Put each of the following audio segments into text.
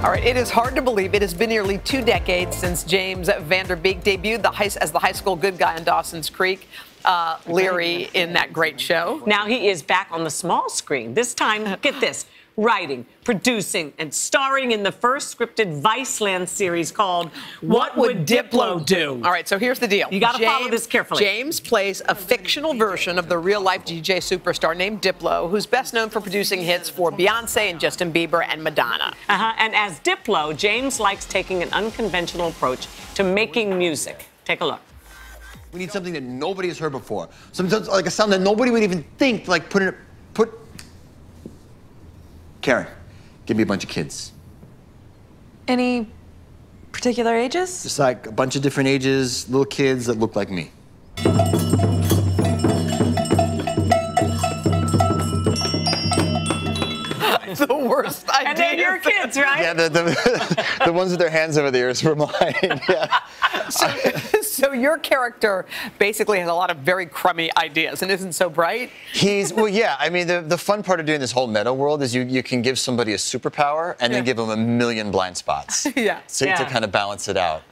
All right, it is hard to believe it has been nearly 2 decades since James Van Der Beek debuted as the high school good guy on Dawson's Creek. Leary in that great show. Now he is back on the small screen. This time, get this, writing, producing, and starring in the first scripted Viceland series called What Would Diplo Do? All right, so here's the deal. You got to follow this carefully. James plays a fictional version of the real-life DJ superstar named Diplo, who's best known for producing hits for Beyonce and Justin Bieber and Madonna. And as Diplo, James likes taking an unconventional approach to making music. Take a look. We need something that nobody has heard before. Something like a sound that nobody would even think, like Karen, give me a bunch of kids. Any particular ages? Just like a bunch of different ages, little kids that look like me. The worst idea. And they're your kids, right? Yeah, the ones with their hands over the ears were mine. Yeah. So your character basically has a lot of very crummy ideas and isn't so bright? Well, yeah. I mean, the fun part of doing this whole meta world is you can give somebody a superpower and then give them a million blind spots. Yeah. To kind of balance it out.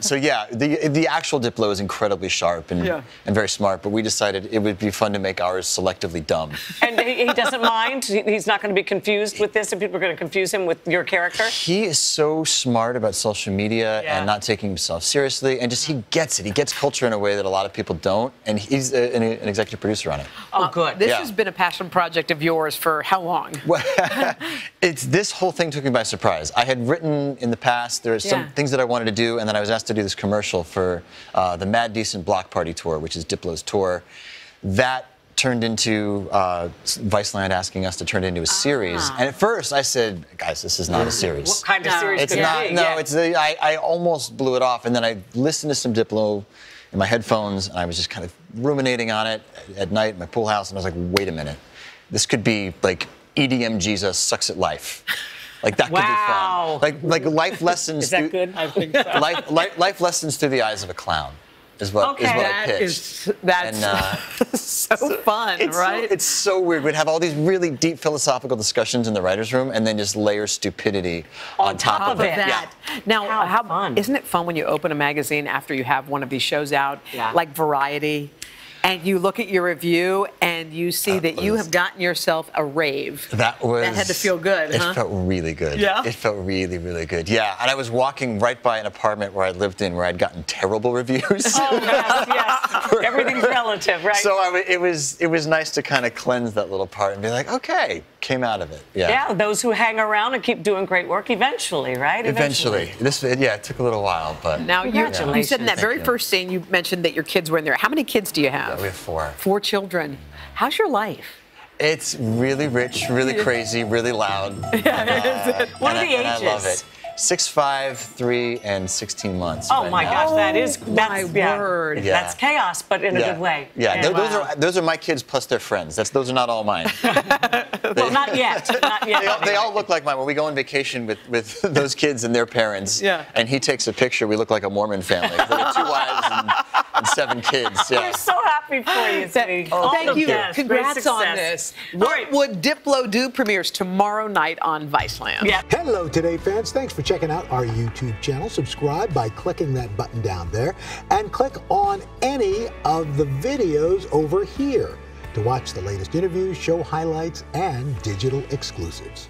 So yeah, the actual Diplo is incredibly sharp and very smart, but we decided it would be fun to make ours selectively dumb. And he doesn't mind? He's not going to be confused with this, and people are going to confuse him with your character? He is so smart about social media and not taking himself seriously, and just he gets it. He gets culture in a way that a lot of people don't, and he's an executive producer on it. Oh, good. This has been a passion project of yours for how long? Well, this whole thing took me by surprise. I had written in the past, there are some things that I wanted to do, and then I was asked to do this commercial for the Mad Decent Block Party Tour, which is Diplo's tour. That turned into Viceland asking us to turn it into a series. And at first I said, guys, this is not a series. What kind of series it's could not, it be? No, it's I almost blew it off, and then I listened to some Diplo in my headphones, and I was just kind of ruminating on it at night in my pool house, and I was like, wait a minute. This could be like EDM Jesus Sucks at Life. Like that could be fun. Like life lessons. Is that good? I think so. Life lessons through the eyes of a clown. Is what I pitched. That's so fun, right? It's so weird. We'd have all these really deep philosophical discussions in the writer's room and then just layer stupidity on top of it. That. Yeah. Now, how fun. Isn't it fun when you open a magazine after you have one of these shows out, like Variety, and you look at your review and you see that you have gotten yourself a rave? That had to feel good, It felt really good. Yeah? It felt really, really good. Yeah, and I was walking right by an apartment where I lived in where I'd gotten terrible reviews. Oh, yes. Everything's relative, right? So it was nice to kind of cleanse that little part and be like, okay, came out of it. Yeah, those who hang around and keep doing great work eventually, right? Eventually. It took a little while, but. Now, you said in that very first scene, you mentioned that your kids were in there. How many kids do you have? Yeah, we have 4. 4 children. How's your life? It's really rich, really crazy, really loud. What are the ages? I love it. 6, 5, 3, and 16 months. Oh my gosh, that's word. Yeah. That's chaos, but in a good way. Yeah, those are my kids plus their friends. Those are not all mine. Well, not yet. Not yet. They all look like mine. When we go on vacation with those kids and their parents, and he takes a picture, we look like a Mormon family. They have 2 wives and 7 kids. Yeah. We're so happy for you, Steve. Thank you. Congrats on this. What Would Diplo Do premieres tomorrow night on Viceland. Hello, Today fans. Thanks for checking out our YouTube channel. Subscribe by clicking that button down there and click on any of the videos over here to watch the latest interviews, show highlights, and digital exclusives.